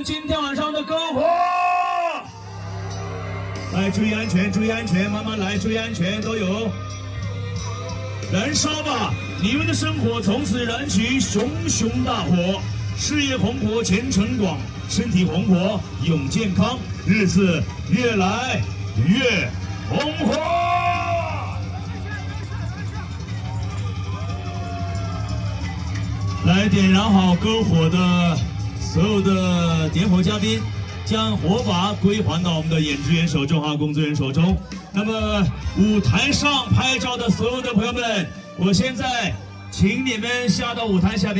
今天晚上的篝火。来，注意安全，注意安全，慢慢来，注意安全，都有。燃烧吧，你们的生活从此燃起熊熊大火，事业红火，前程广，身体红火，永健康，日子越来越红火。来点燃好篝火的所有的点火嘉宾，将火把归还到我们的演职员手中和工作人员手中。那么舞台上拍照的所有的朋友们，我现在请你们下到舞台下边。